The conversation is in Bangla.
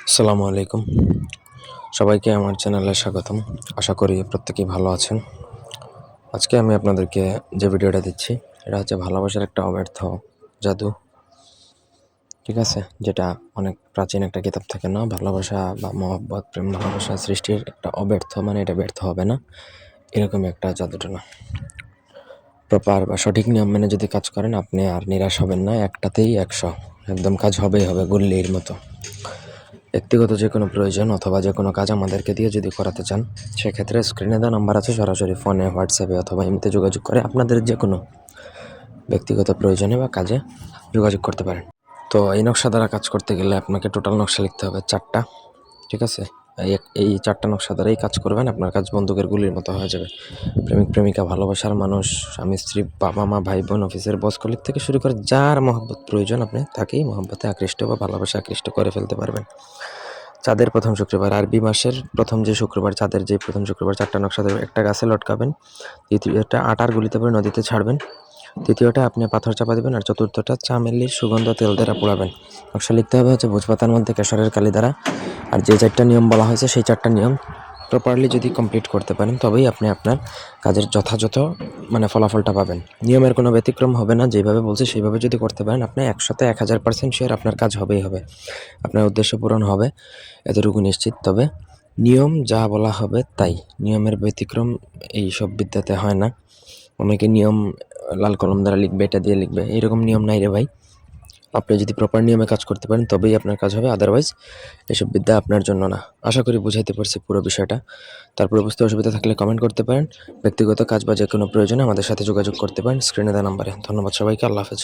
আসসালামু আলাইকুম। সবাইকে আমার চ্যানেলে স্বাগতম। আশা করি প্রত্যেকেই ভালো আছেন। আজকে আমি আপনাদেরকে যে ভিডিওটা দিচ্ছি, এটা হচ্ছে ভালোবাসার একটা অব্যর্থ জাদু। ঠিক আছে? যেটা অনেক প্রাচীন একটা কিতাব থেকে না, ভালোবাসা বা মহব্বত, প্রেম ভালোবাসা সৃষ্টির একটা অব্যর্থ, মানে এটা ব্যর্থ হবে না, এরকমই একটা জাদুটনা। প্রপার বা সঠিক নিয়ম মেনে যদি কাজ করেন, আপনি আর নিরাশ হবেন না। একটাতেই 100, একদম কাজ হবেই হবে, গুল্লির মতো। ব্যক্তিগত যে কোনো প্রয়োজন অথবা যে কোনো কাজ আমাদেরকে দিয়ে যদি করাতে চান, সেক্ষেত্রে স্ক্রিনে দেওয়া নাম্বার আছে, সরাসরি ফোনে, হোয়াটসঅ্যাপে অথবা ইমেতে যোগাযোগ করে আপনাদের যে কোনো ব্যক্তিগত প্রয়োজনে বা কাজে যোগাযোগ করতে পারেন। তো এই নকশা দ্বারা কাজ করতে গেলে আপনাকে টোটাল নকশা লিখতে হবে 4টা। ঠিক আছে? এই 4টা নকশা দ্বারাই কাজ করবেন, আপনার কাজ বন্দুকের গুলির মতো হয়ে যাবে। প্রেমিক প্রেমিকা, ভালোবাসার মানুষ, স্বামী স্ত্রী, বাবা মা, ভাই বোন, অফিসের বস কলিগ থেকে শুরু করে যার মহব্বত প্রয়োজন, আপনি তাকেই মহব্বতে আকৃষ্ট বা ভালোবাসা আকৃষ্ট করে ফেলতে পারবেন। চাঁদের প্রথম শুক্রবার, আরবি মাসের প্রথম যে শুক্রবার, চাঁদের যে প্রথম শুক্রবার 4টা নকশা দেবেন। একটা গাছে লটকাবেন, দ্বিতীয়টা আটার গুলিতে করে নদীতে ছাড়বেন, তৃতীয়টা আপনি পাথর চাপা দেবেন, আর চতুর্থটা চামেলির সুগন্ধ তেল দ্বারা পোড়াবেন। নকশা লিখতে হবে হচ্ছে ভোজপাতার মধ্যে কেশরের কালি দ্বারা। আর যে 4টা নিয়ম বলা হয়েছে, সেই 4টা নিয়ম প্রপারলি যদি কমপ্লিট করতে পারেন, তবেই আপনি আপনার কাজের যথাযথ ফলাফলটা পাবেন। নিয়মের কোনো ব্যতিক্রম হবে না, যেভাবে বলছি সেইভাবে যদি করতে পারেন, আপনি 1000% শিওর আপনার কাজ হবেই হবে, আপনার উদ্দেশ্য পূরণ হবে, এতটুকু নিশ্চিত। তবে নিয়ম যা বলা হবে তাই, নিয়মের ব্যতিক্রম এইসব বিদ্যাতে হয় না। অনেকে নিয়ম লাল কলম দ্বারা লিখবে, এটা দিয়ে লিখবে, এইরকম নিয়ম নাই রে ভাই। আপনি যদি প্রপার নিয়মে কাজ করতে পারেন, তবেই আপনার কাজ হবে, আদারওয়াইজ এসব বিদ্যা আপনার জন্য না। আশা করি বুঝাইতে পারছি পুরো বিষয়টা। তারপরে বুঝতে অসুবিধা থাকলে কমেন্ট করতে পারেন। ব্যক্তিগত কাজ বা যে কোনো প্রয়োজনে আমাদের সাথে যোগাযোগ করতে পারেন স্ক্রিনে দেওয়া নাম্বারে। ধন্যবাদ সবাইকে। আল্লাহ হাফেজ।